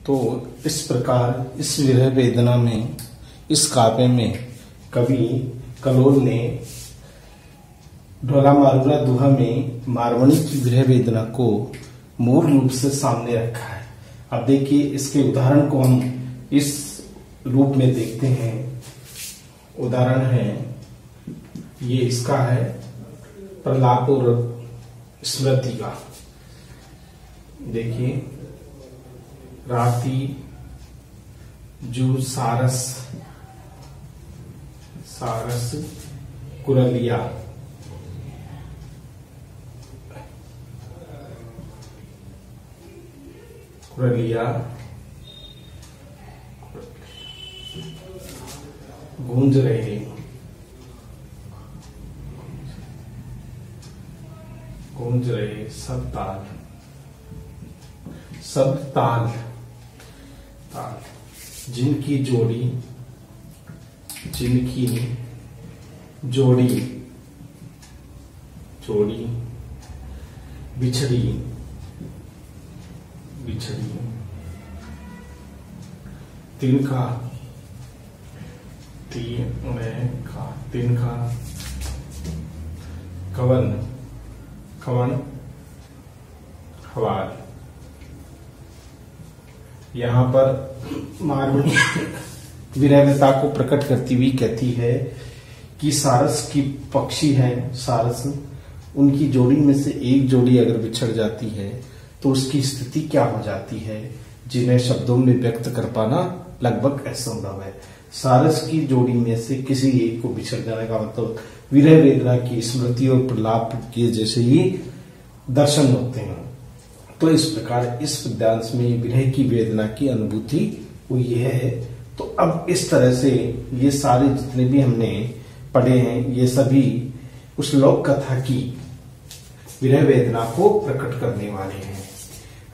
तो इस प्रकार इस विरह वेदना में, इस काव्य में कवि कलोल ने ढोला मारूला दुहा में मारवणी की विरह वेदना को मूल रूप से सामने रखा है। अब देखिए इसके उदाहरण को हम इस रूप में देखते हैं। उदाहरण है, ये इसका है प्रलाप और स्मृति का। देखिए, राती जू सारस सारस कुरलिया, कुरलिया गूंज रहे, गूंज रहे सब ताल, सब ताल ताल, जिनकी जोड़ी, जिनकी जोड़ी जोड़ी बिछड़ी बिछड़ी, तिनका तिनका कवन कवन हवाल। यहां पर मारवणी विरहता को प्रकट करती हुई कहती है कि सारस की पक्षी है, सारस, उनकी जोड़ी में से एक जोड़ी अगर बिछड़ जाती है तो उसकी स्थिति क्या हो जाती है, जिन्हें शब्दों में व्यक्त कर पाना लगभग असंभव है। सारस की जोड़ी में से किसी एक को बिछड़ जाने का मतलब विरह वेदना की स्मृति और प्रलाप के जैसे ही दर्शन होते हैं। तो इस प्रकार इस पद्यांश में विरह की वेदना की अनुभूति हुई है। तो अब इस तरह से ये सारे जितने भी हमने पढ़े हैं, ये सभी उस लोक कथा की विरह वेदना को प्रकट करने वाले हैं।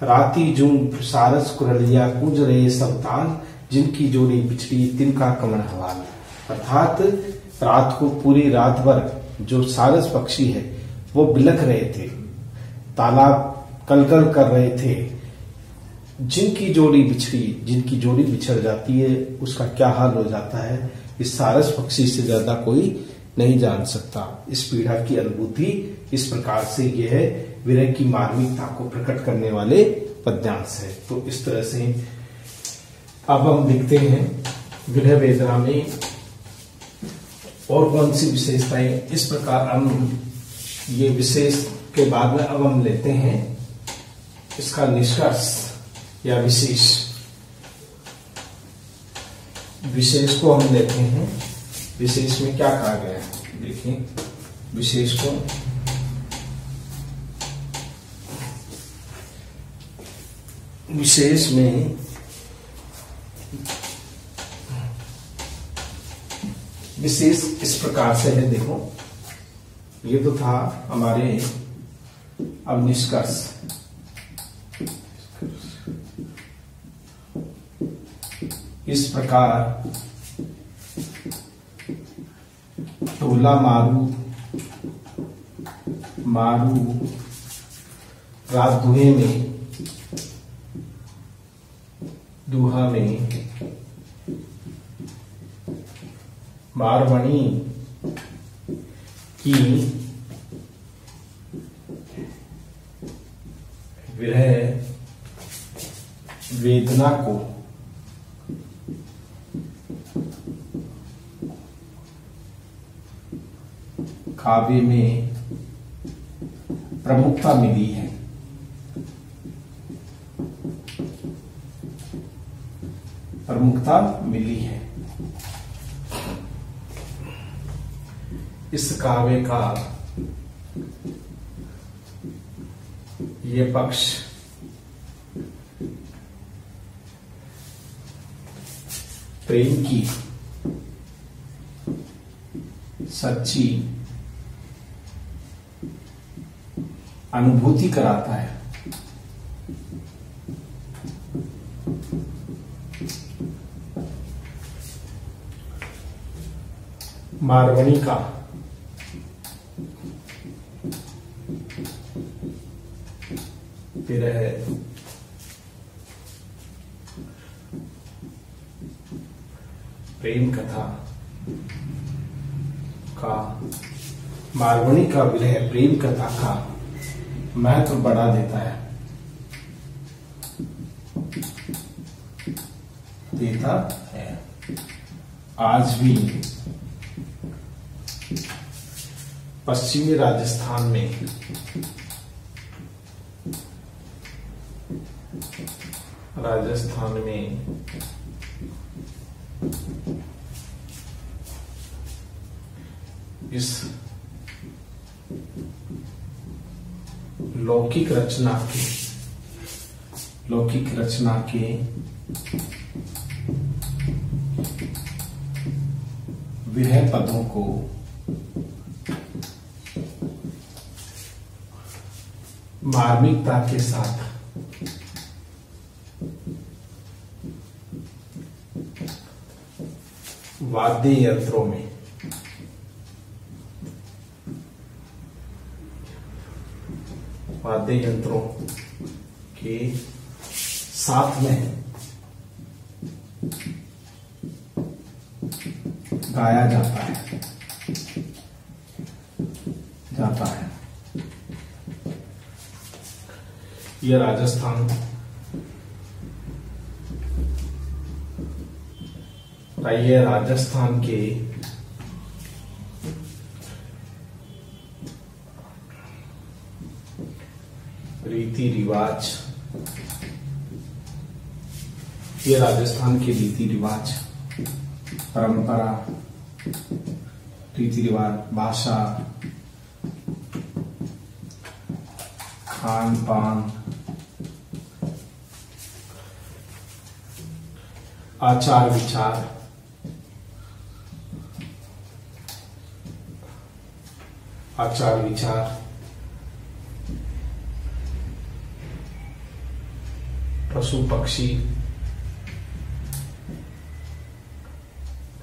राती जूं सारस कुरलिया गूंज रहे सब ताल, जिनकी जोड़ी बिछड़ी तिनका कमल हवाल। अर्थात रात को पूरी रात भर जो सारस पक्षी है वो बिलख रहे थे, तालाब कलकल कर रहे थे। जिनकी जोड़ी बिछड़ी, जिनकी जोड़ी बिछड़ जाती है उसका क्या हाल हो जाता है, इस सारस पक्षी से ज्यादा कोई नहीं जान सकता। इस पीड़ा की अनुभूति इस प्रकार से यह विरह की मार्मिकता को प्रकट करने वाले पद्यांश है। तो इस तरह से अब हम देखते हैं विरह वेदना में और कौन सी विशेषताएं। इस प्रकार हम ये विशेष के बाद में अब हम लेते हैं इसका निष्कर्ष या विशेष। विशेष को हम लेते हैं, विशेष में क्या कहा गया है। देखिए विशेष को, विशेष में विशेष इस प्रकार से है। देखो ये तो था हमारे, अब निष्कर्ष। इस प्रकार ढोला मारू मारू रात दुहे में, दुहा में मारवणी की विरह वेदना को काव्य में प्रमुखता मिली है। प्रमुखता मिली है। इस काव्य का ये पक्ष प्रेम की सच्ची अनुभूति कराता है। मारवणी का विरह प्रेम कथा का मारवणी का विरह प्रेम कथा का महत्व बढ़ा देता है, देता है। आज भी पश्चिमी राजस्थान में इस लौकिक रचना के विरह पदों को मार्मिकता के साथ वाद्य यंत्रों के साथ में गाया जाता है। यह राजस्थान के रीति रिवाज, परंपरा, रीति रिवाज, भाषा, खान पान, आचार विचार,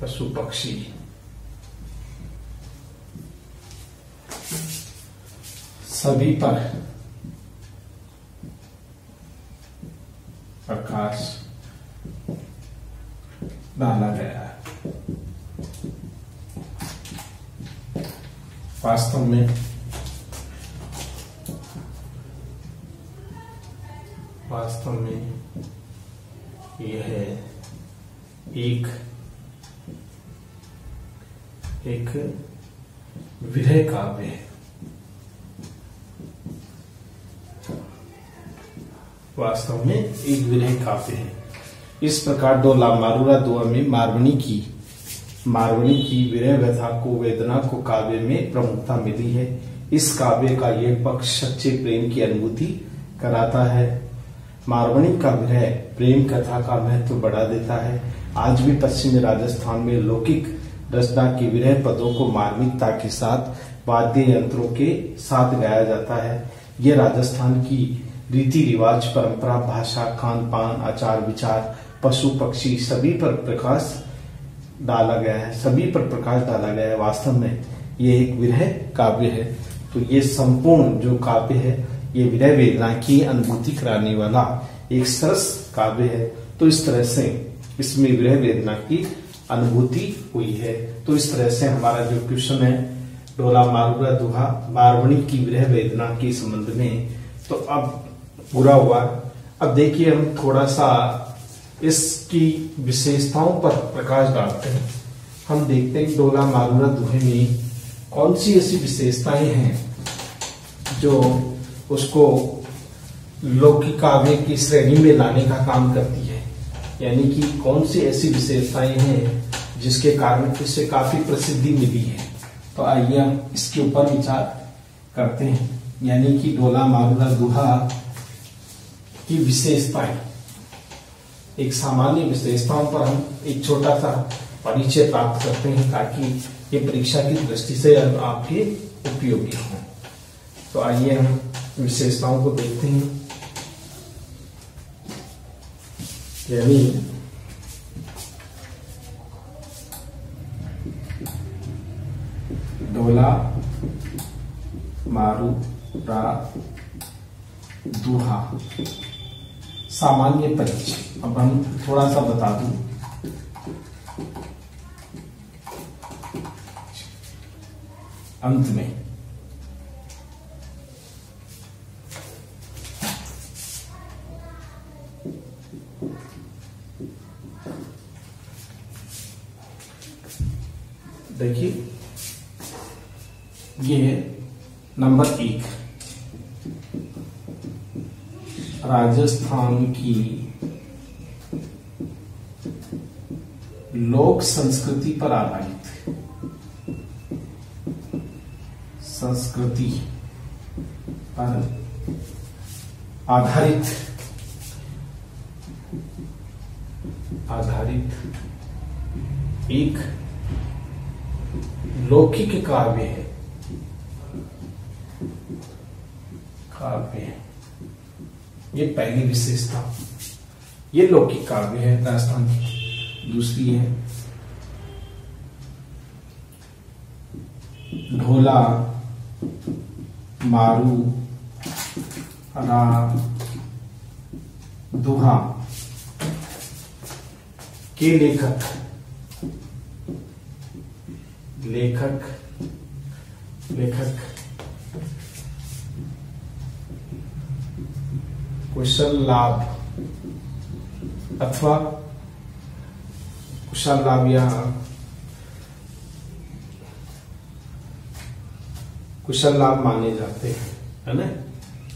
पशु पक्षी सभी पर प्रकाश डाला गया है। वास्तव में यह एक विरह काव्य है। वास्तव में एक विरह काव्य है। इस प्रकार डोला मारूरा दुआ में मारवणी की विरह व्यथा को, वेदना को काव्य में प्रमुखता मिली है। इस काव्य का यह पक्ष सच्चे प्रेम की अनुभूति कराता है। मारवणी का विरह प्रेम कथा का महत्व बढ़ा देता है। आज भी पश्चिमी राजस्थान में लौकिक रचना के विरह पदों को मार्मिकता के साथ वाद्य यंत्रों के साथ गाया जाता है। यह राजस्थान की रीति रिवाज, परंपरा, भाषा, खान पान, आचार विचार, पशु पक्षी सभी पर प्रकाश डाला गया है। वास्तव में ये एक विरह काव्य है। तो ये संपूर्ण जो काव्य है ये विरह वेदना की अनुभूति कराने वाला एक सरस काव्य है। तो इस तरह से इसमें विरह वेदना की अनुभूति हुई है। तो इस तरह से हमारा जो क्वेश्चन है डोला मारूरा दुहा मारवणी की विरह वेदना के संबंध में, तो अब पूरा हुआ। अब देखिए हम थोड़ा सा इसकी विशेषताओं पर प्रकाश डालते हैं। हम देखते हैं डोला मारूरा दुहे में कौन सी ऐसी विशेषताएं हैं जो उसको लौकिक काव्य की श्रेणी में लाने का काम करती है, यानी कि कौन सी ऐसी विशेषताएं हैं जिसके कारण इसे काफी प्रसिद्धि मिली है। तो आइए हम इसके ऊपर विचार करते हैं, यानी कि डोला मारूरा दुहा की विशेषताएं। एक सामान्य विशेषताओं पर हम एक छोटा सा परिचय प्राप्त करते हैं ताकि ये परीक्षा की दृष्टि से आपके उपयोगी हो। तो आइए हम विशेषताओं को देखते हैं। यानी डोला मारूरा दुहा सामान्य परिचय। अब हम थोड़ा सा बता दूं अंत में। देखिए ये है नंबर 1, राजस्थान की लोक संस्कृति पर आधारित, संस्कृति पर आधारित एक लौकिक काव्य है। ये पहली विशेषता, ये लौकिक काव्य है राजस्थान की। दूसरी है ढोला मारू रा दुहा के लेखक कुशल लाभ अथवा कुशल लाभ या कुशल लाभ माने जाते हैं, है ना,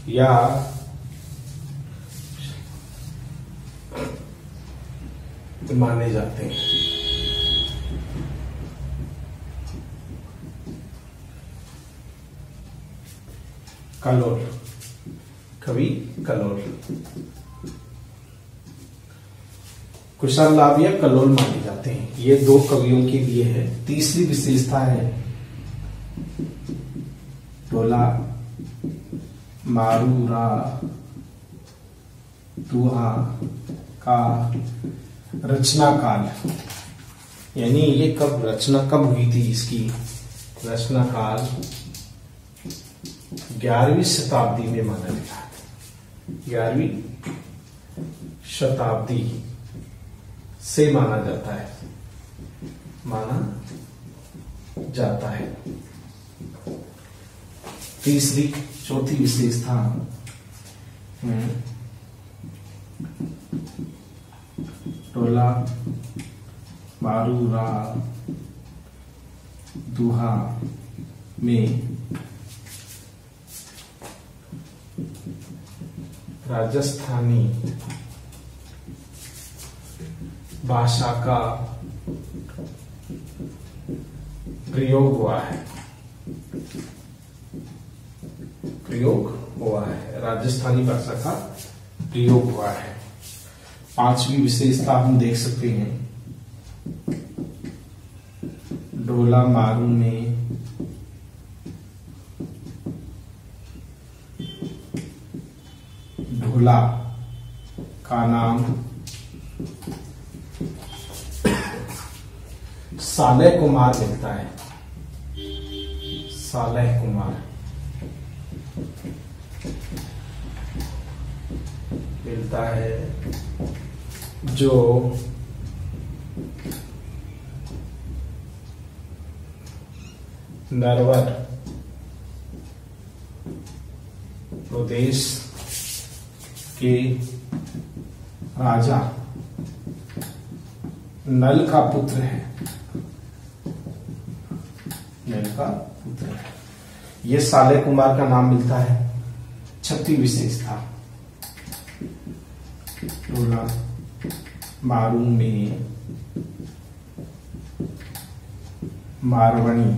या माने जाते हैं। कलोल, कवि कलोल, कुशल लाभ या कलोल माने जाते हैं। ये 2 कवियों के लिए है। तीसरी विशेषता है ढोला मारूरा दुहा का रचना काल, यानी ये रचना कब हुई थी, इसकी रचना काल 11वीं शताब्दी में माना गया है। 11वीं शताब्दी से माना जाता है। चौथी विशेषता टोला मारूरा दुहा में राजस्थानी भाषा का प्रयोग हुआ है। राजस्थानी भाषा का प्रयोग हुआ है। 5वीं विशेषता हम देख सकते हैं ढोला मारू में ढोला का नाम सालेह कुमार मिलता है। सालेह कुमार मिलता है, जो नरवर प्रदेश के राजा नल का पुत्र है। यह सालेह कुमार का नाम मिलता है। 6वीं विशेषता ढोला मारू में मारवाड़ी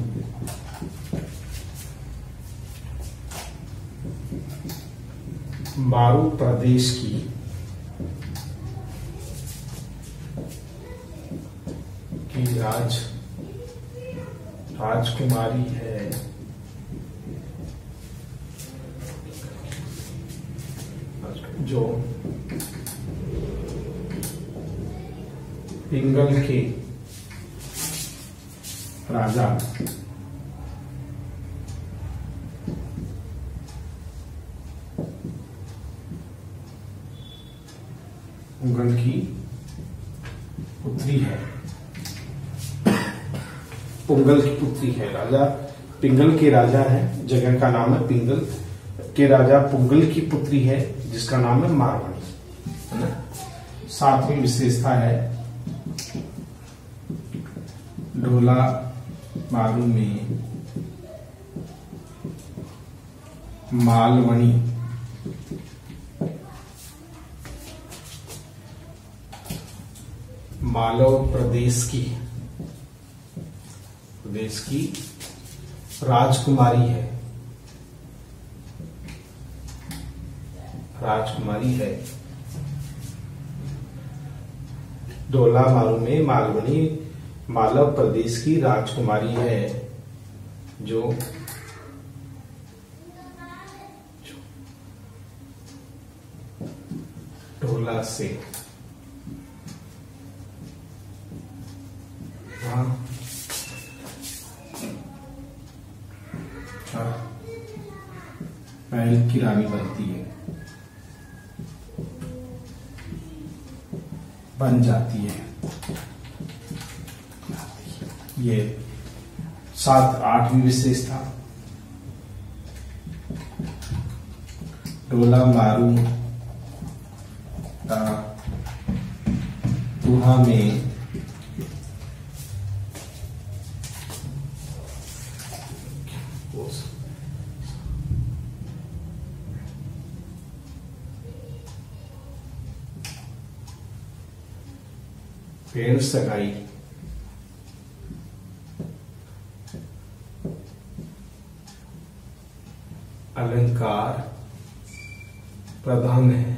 मारू प्रदेश की राजकुमारी है, जो पिंगल के राजा मुगल की पुत्री है। पुंगल की पुत्री है। राजा पिंगल के राजा हैं, जगह का नाम है पिंगल के राजा पुंगल की पुत्री है जिसका नाम है मारवाणी, है ना। सातवीं विशेषता है ढोला मारू में मालवणी मालव प्रदेश की राजकुमारी है। ढोला मारू में मालवणी मालव प्रदेश की राजकुमारी है जो ढोला से महल की रानी बन जाती है। ये 8वीं विशेषता ढोला मारू का दुहा में पेड़ सगाई अलंकार प्रधान है।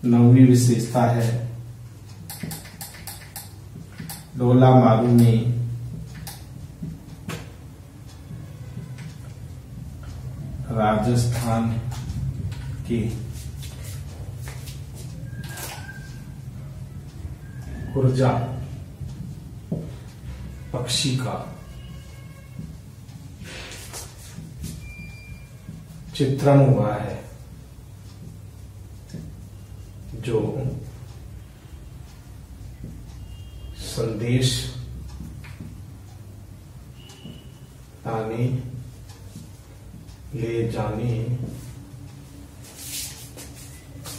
नौवीं विशेषता है ढोला मारू में राजस्थान के कुर्जा पक्षी का चित्रण हुआ है जो संदेश लाने ले जाने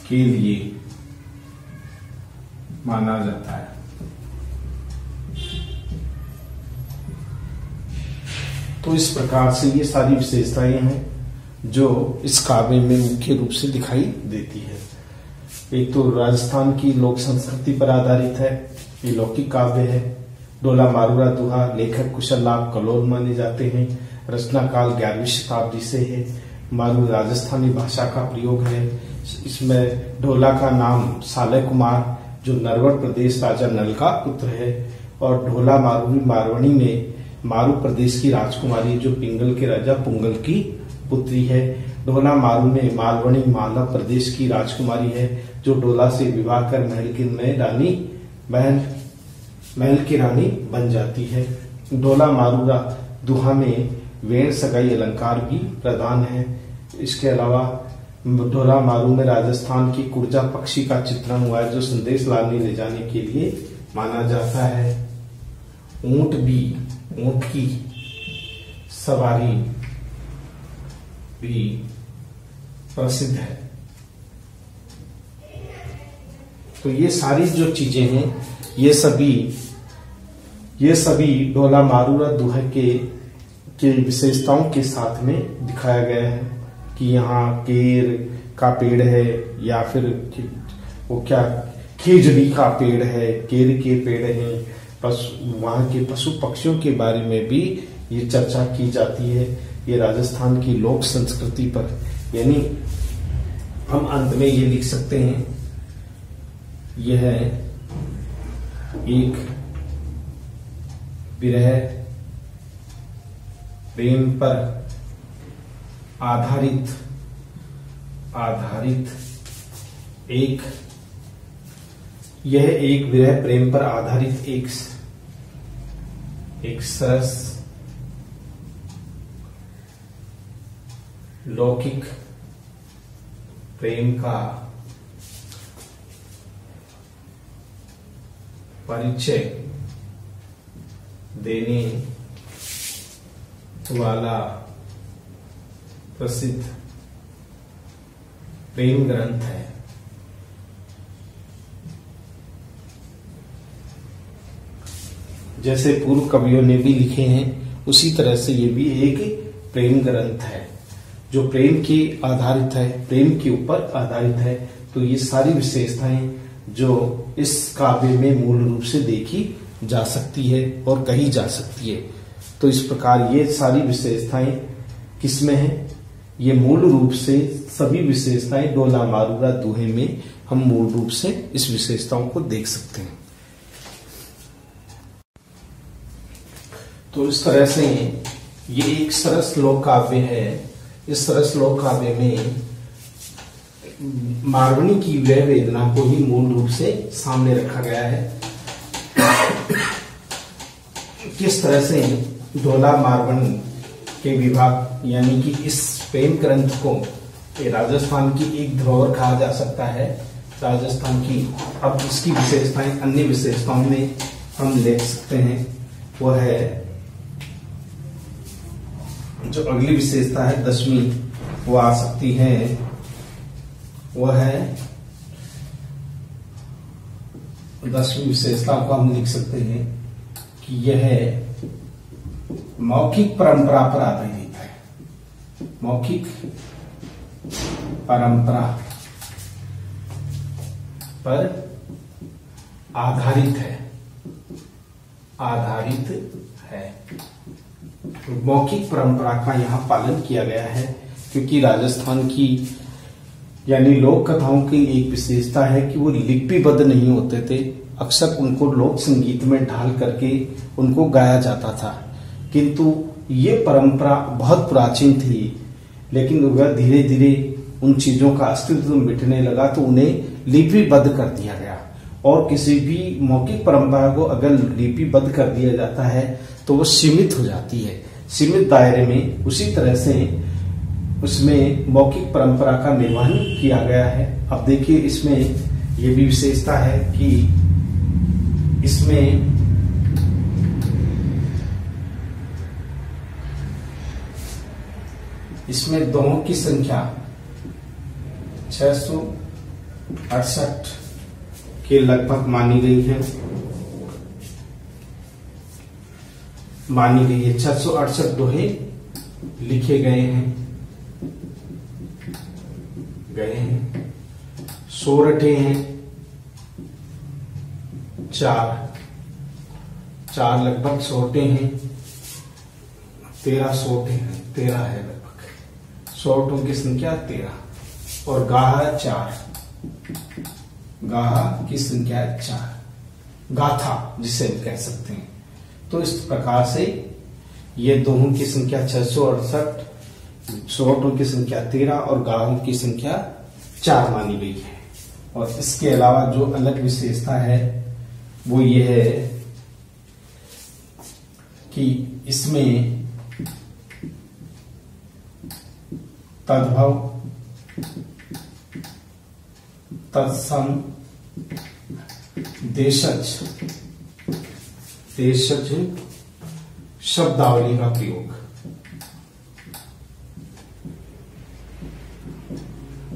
के लिए माना जाता है। तो इस प्रकार से ये सारी विशेषताएं हैं जो इस काव्य में मुख्य रूप से दिखाई देती है। एक तो राजस्थान की लोक संस्कृति पर आधारित है, ये लौकिक काव्य है। ढोला मारूरा दुहा लेखक कुशल लाभ कलोल माने जाते हैं। रचना काल 11वीं शताब्दी से है। मारू राजस्थानी भाषा का प्रयोग है। इसमें ढोला का नाम सालय कुमार जो नरवर प्रदेश राजा नल का पुत्र है, और ढोला मारूरी मारवणी में मारू प्रदेश की राजकुमारी जो पिंगल के राजा पुंगल की पुत्री है। ढोला मारू में मालवणी मालव प्रदेश की राजकुमारी है जो ढोला से विवाह कर महल की रानी बन जाती है। ढोला मारूरा दुहा में वेण सगाई अलंकार भी प्रधान है। इसके अलावा ढोला मारू में राजस्थान की कुर्जा पक्षी का चित्रण हुआ है जो संदेश लाने ले जाने के लिए माना जाता है। ऊंट की सवारी भी प्रसिद्ध है। तो ये सारी जो चीजें हैं ये सभी ढोला मारूरा दुहा के विशेषताओं के साथ में दिखाया गया है कि यहाँ केर का पेड़ है या फिर वो क्या खीजड़ी का पेड़ है, केर के पेड़ हैं, वहाँ के पशु पक्षियों के बारे में भी ये चर्चा की जाती है। ये राजस्थान की लोक संस्कृति पर, यानी हम अंत में ये लिख सकते हैं यह एक विरह प्रेम पर आधारित एक विरह प्रेम पर आधारित एक सरस लौकिक प्रेम का परिचय देने वाला प्रसिद्ध प्रेम ग्रंथ है। जैसे पूर्व कवियों ने भी लिखे हैं उसी तरह से ये भी एक प्रेम ग्रंथ है जो प्रेम के आधारित है, प्रेम के ऊपर आधारित है। तो ये सारी विशेषताएं जो इस काव्य में मूल रूप से देखी जा सकती है और कही जा सकती है। तो इस प्रकार ये सारी विशेषताएं किसमें है? ये मूल रूप से सभी विशेषताएं डोला मारूरा दोहे में हम मूल रूप से इस विशेषताओं को देख सकते हैं। तो इस तरह से ये एक सरस लोक काव्य है। इस सरस लोक काव्य में मारवणी की वह वेदना को ही मूल रूप से सामने रखा गया है। किस तरह से ढोला मारवण के विभाग यानी कि इस प्रेम ग्रंथ को राजस्थान की एक धरोहर कहा जा सकता है। राजस्थान की अब इसकी विशेषताएं अन्य विशेषताओं में हम देख सकते हैं। वह है जो अगली विशेषता है 10वीं वो आ सकती है, वह है 10वीं विशेषता को हम लिख सकते हैं कि यह मौखिक परंपरा पर आधारित है। मौखिक परंपरा पर आधारित है। मौखिक परंपरा का यहाँ पालन किया गया है क्योंकि राजस्थान की यानी लोक कथाओं की एक विशेषता है कि वो लिपिबद्ध नहीं होते थे। अक्सर उनको लोक संगीत में ढाल करके उनको गाया जाता था, किंतु ये परंपरा बहुत प्राचीन थी। लेकिन वह धीरे धीरे उन चीजों का अस्तित्व मिटने लगा तो उन्हें लिपिबद्ध कर दिया गया। और किसी भी मौखिक परंपरा को अगर लिपिबद्ध कर दिया जाता है तो वो सीमित हो जाती है, सीमित दायरे में। उसी तरह से उसमें मौखिक परंपरा का निर्वहन किया गया है। अब देखिए इसमें ये भी विशेषता है कि इसमें दोहों की संख्या 668 के लगभग मानी गई है। 668 दोहे लिखे गए हैं। सोरठे हैं 4 लगभग सोरठे हैं। 13 सोरठे हैं, 13 है लगभग। सोरठों की संख्या 13 और गाहा 4। गाहा की संख्या 4। गाथा जिसे हम कह सकते हैं। तो इस प्रकार से ये दोहों की संख्या 668, सोरठों की संख्या 13 और गाहों की संख्या 4 मानी गई है। और इसके अलावा जो अलग विशेषता है वो ये है कि इसमें तद्भव, तत्सम, देशज शब्दावली का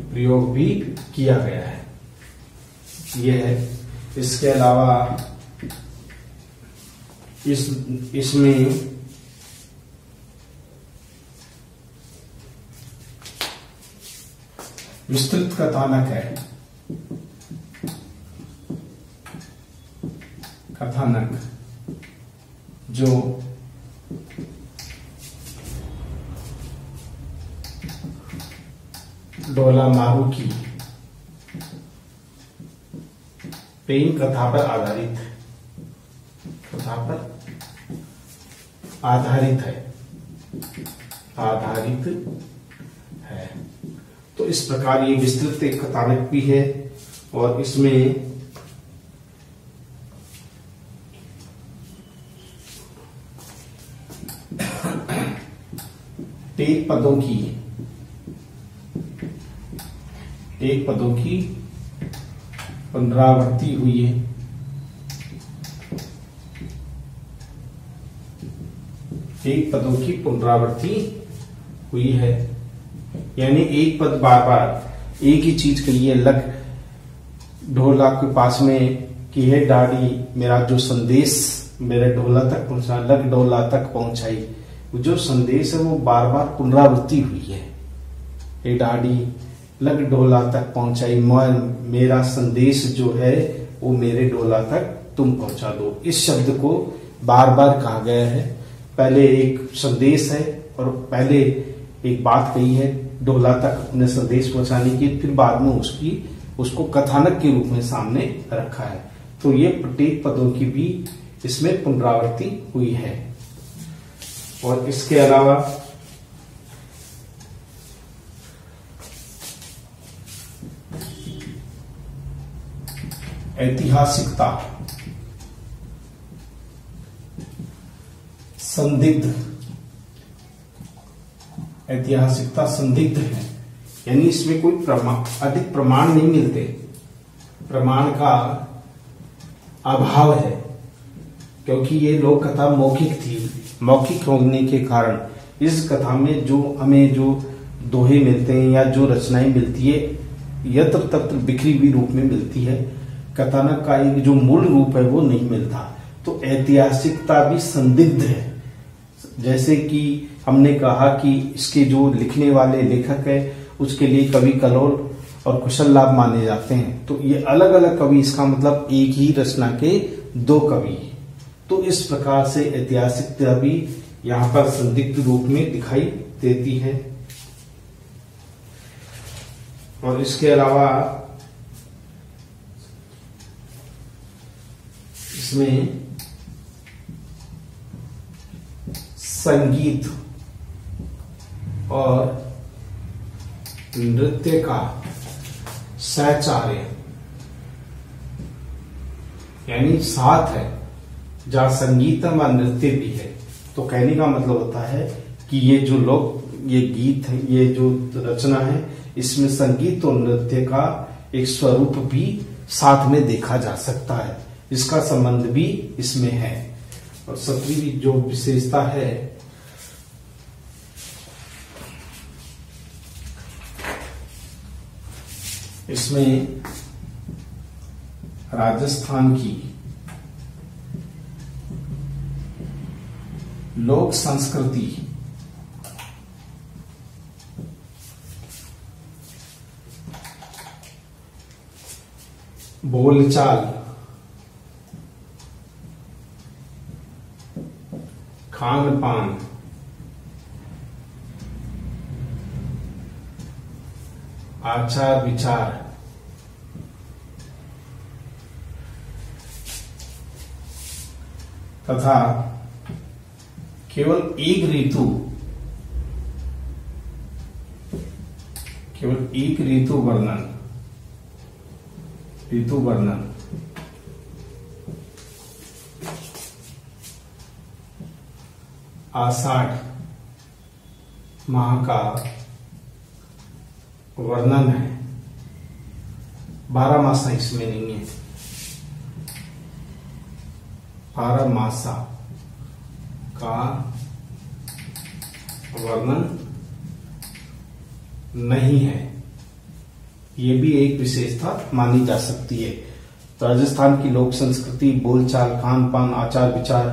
प्रयोग भी किया गया है। यह है। इसके अलावा इसमें विस्तृत कथानक है। कथानक जो डोला मारू की प्रेम कथा पर आधारित है। तो इस प्रकार ये विस्तृत एक कथानक भी है और इसमें टेक पदों की पुनरावृत्ति हुई है। एक पदों की पुनरावृत्ति हुई है, यानी एक पद बार बार एक ही चीज के लिए लग ढोला के पास में कि है डाड़ी मेरा जो संदेश मेरे ढोला तक पहुंचा, लग ढोला तक पहुंचाई, जो संदेश है वो बार बार पुनरावृत्ति हुई है। ये डाड़ी लग ढोला तक पहुंचाई, मेरा संदेश जो है वो मेरे ढोला तक तुम पहुंचा दो। इस शब्द को बार बार कहा गया है। पहले एक संदेश है और पहले एक बात कही है ढोला तक अपने संदेश पहुंचाने की, फिर बाद में उसको कथानक के रूप में सामने रखा है। तो ये प्रत्येक पदों की भी इसमें पुनरावृत्ति हुई है। और इसके अलावा ऐतिहासिकता, संदिग्ध, ऐतिहासिकता संदिग्ध है, यानी इसमें कोई अधिक प्रमाण नहीं मिलते, प्रमाण का अभाव है, क्योंकि ये लोक कथा मौखिक थी। मौखिक होने के कारण इस कथा में जो हमें जो दोहे मिलते हैं या जो रचनाएं मिलती है यत्र तत्र बिखरी हुई रूप में मिलती है। कथानक का एक जो मूल रूप है वो नहीं मिलता। तो ऐतिहासिकता भी संदिग्ध है। जैसे कि हमने कहा कि इसके जो लिखने वाले लेखक है उसके लिए कवि कलोल और कुशल लाभ माने जाते हैं। तो ये अलग अलग कवि, इसका मतलब एक ही रचना के दो कवि। तो इस प्रकार से ऐतिहासिकता भी यहाँ पर संदिग्ध रूप में दिखाई देती है। और इसके अलावा इसमें संगीत और नृत्य का सहचार्य यानी साथ है, जहां संगीत व नृत्य भी है। तो कहने का मतलब होता है कि ये जो ये गीत है, ये जो रचना है, इसमें संगीत और नृत्य का एक स्वरूप भी साथ में देखा जा सकता है, इसका संबंध भी इसमें है। और 17वीं जो विशेषता है इसमें राजस्थान की लोक संस्कृति, बोलचाल, खान पान, आचार विचार, तथा केवल एक ऋतु, ऋतु वर्णन आषाढ़ माह का वर्णन है। 12 मासा इसमें नहीं है, 12 मासा का वर्णन नहीं है। ये भी एक विशेषता मानी जा सकती है। तो राजस्थान की लोक संस्कृति, बोलचाल, खान पान, आचार विचार,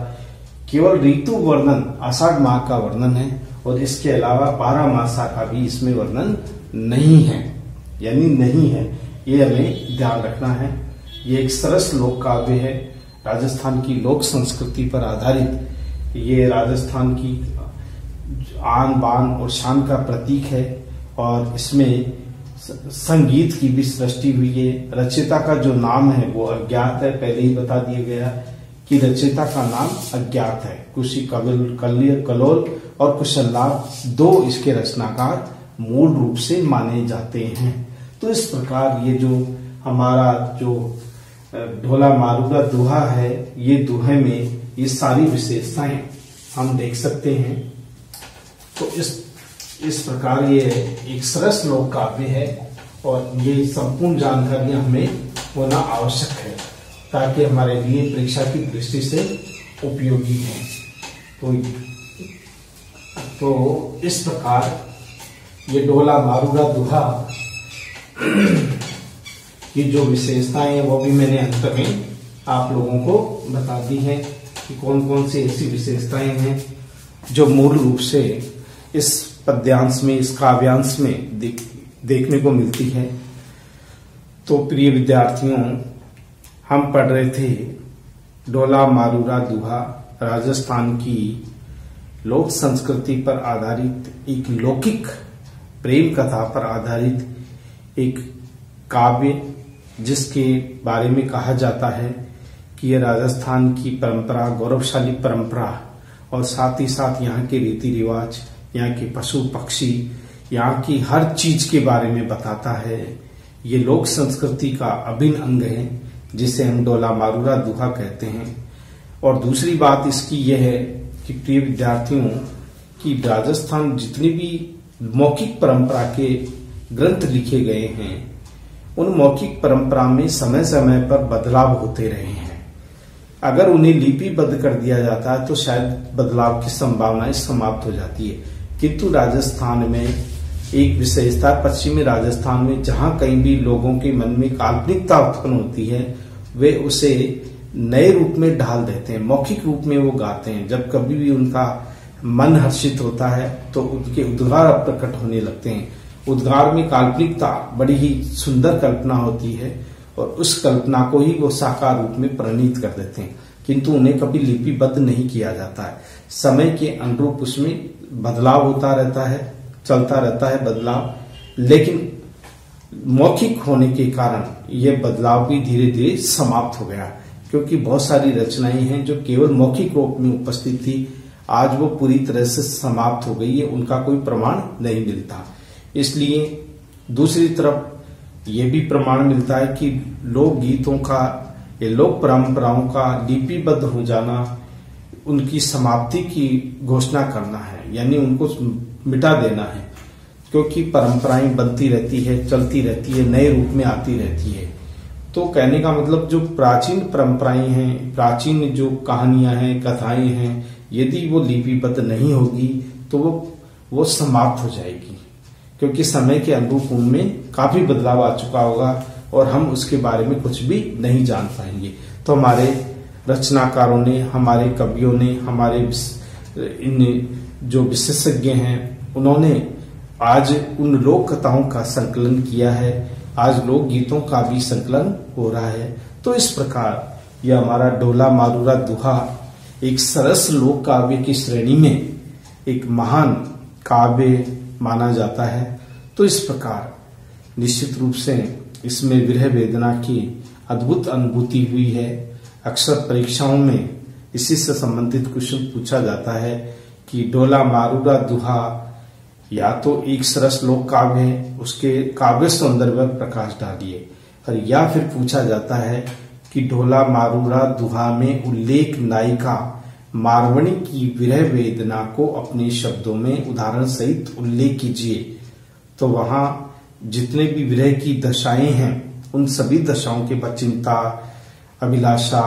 केवल ऋतु वर्णन आषाढ़ माह का वर्णन है और इसके अलावा 12 मासा का भी इसमें वर्णन नहीं है, यानी नहीं है। ये हमें ध्यान रखना है। ये एक सरस लोक काव्य है, राजस्थान की लोक संस्कृति पर आधारित। ये राजस्थान की आन बान और शान का प्रतीक है और इसमें संगीत की भी सृष्टि हुई है। रचयिता का जो नाम है वो अज्ञात है, पहले ही बता दिया गया कि रचयिता का नाम अज्ञात है। कुशी कलोल और कुशललाभ 2 इसके रचनाकार मूल रूप से माने जाते हैं। तो इस प्रकार ये जो हमारा जो ढोला मारूगा दोहा है, ये दोहे में ये सारी विशेषताएं हम देख सकते हैं। तो इस प्रकार ये एक सरस लोक काव्य है और ये संपूर्ण जानकारियां हमें होना आवश्यक है ताकि हमारे लिए परीक्षा की दृष्टि से उपयोगी है। तो तो इस प्रकार ये ढोला मारूरा दुहा की जो विशेषताएं हैं वो भी मैंने अंत में आप लोगों को बता दी है कि कौन कौन सी ऐसी विशेषताएं हैं जो मूल रूप से इस पद्यांश में, इस काव्यांश में देखने को मिलती है। तो प्रिय विद्यार्थियों, हम पढ़ रहे थे ढोला मारूरा दुहा, राजस्थान की लोक संस्कृति पर आधारित एक लौकिक प्रेम कथा पर आधारित एक काव्य, जिसके बारे में कहा जाता है कि यह राजस्थान की परंपरा, गौरवशाली परंपरा और साथ ही साथ यहाँ के रीति रिवाज, यहाँ के पशु पक्षी, यहाँ की हर चीज के बारे में बताता है। ये लोक संस्कृति का अभिन्न अंग है जिसे हम ढोला मारूरा दुहा कहते हैं। और दूसरी बात इसकी यह है कि प्रिय विद्यार्थियों कि राजस्थान जितनी भी मौखिक परंपरा के ग्रंथ लिखे गए हैं, उन मौखिक परंपरा में समय समय पर बदलाव होते रहे हैं। अगर उन्हें लिपिबद्ध कर दिया जाता है तो शायद बदलाव की संभावनाएं समाप्त हो जाती है, किंतु राजस्थान में एक विशेषता, पश्चिमी राजस्थान में जहां कहीं भी लोगों के मन में काल्पनिकता उत्पन्न होती है, वे उसे नए रूप में ढाल देते हैं, मौखिक रूप में वो गाते हैं। जब कभी भी उनका मन हर्षित होता है तो उनके उद्गार प्रकट होने लगते हैं। उद्गार में काल्पनिकता, बड़ी ही सुंदर कल्पना होती है और उस कल्पना को ही वो साकार रूप में परिणीत कर देते हैं, किंतु उन्हें कभी लिपिबद्ध नहीं किया जाता है। समय के अनुरूप उसमें बदलाव होता रहता है, चलता रहता है बदलाव, लेकिन मौखिक होने के कारण यह बदलाव भी धीरे धीरे समाप्त हो गया, क्योंकि बहुत सारी रचनाएं हैं जो केवल मौखिक रूप में उपस्थित थी, आज वो पूरी तरह से समाप्त हो गई है, उनका कोई प्रमाण नहीं मिलता। इसलिए दूसरी तरफ ये भी प्रमाण मिलता है कि लोक गीतों का, ये लोक परंपराओं का लिपिबद्ध हो जाना, उनकी समाप्ति की घोषणा करना है, यानी उनको मिटा देना है, क्योंकि परंपराएं बनती रहती है, चलती रहती है, नए रूप में आती रहती है। तो कहने का मतलब जो प्राचीन परंपराएं हैं, प्राचीन जो कहानियां हैं, कथाएं हैं, यदि वो लिपिबद्ध नहीं होगी तो वो समाप्त हो जाएगी, क्योंकि समय के अनुरूप उनमें काफी बदलाव आ चुका होगा और हम उसके बारे में कुछ भी नहीं जान पाएंगे। तो हमारे रचनाकारों ने, हमारे कवियों ने, हमारे इन जो विशेषज्ञ हैं, उन्होंने आज उन लोक कथाओं का संकलन किया है, आज लोक गीतों का भी संकलन हो रहा है। तो इस प्रकार यह हमारा ढोला मारूरा दुहा एक सरस लोक काव्य की श्रेणी में एक महान काव्य माना जाता है। तो इस प्रकार निश्चित रूप से इसमें विरह वेदना की अद्भुत अनुभूति हुई है। अक्सर परीक्षाओं में इसी से संबंधित क्वेश्चन पूछा जाता है कि ढोला मारूरा दुहा या तो एक सरस लोक काव्य है, उसके काव्य सौंदर्य पर प्रकाश डालिए, और या फिर पूछा जाता है कि ढोला मारूरा दुहा में उल्लेख नायिका मारवणी की विरह वेदना को अपने शब्दों में उदाहरण सहित उल्लेख कीजिए। तो वहां जितने भी विरह की दशाएं हैं, उन सभी दशाओं के बाद चिंता, अभिलाषा,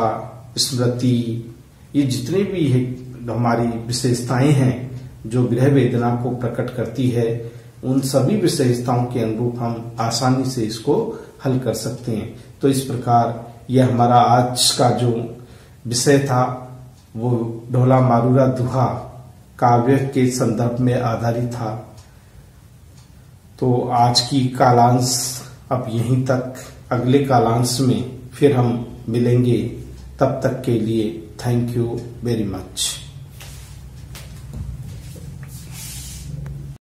स्मृति, ये जितने भी है हमारी विशेषताएं हैं जो विरह वेदना को प्रकट करती है, उन सभी विशेषताओं के अनुरूप हम आसानी से इसको हल कर सकते हैं। तो इस प्रकार यह हमारा आज का जो विषय था वो ढोला मारूरा दुहा काव्य के संदर्भ में आधारित था। तो आज की कालांश अब यहीं तक, अगले कालांश में फिर हम मिलेंगे। तब तक के लिए थैंक यू वेरी मच।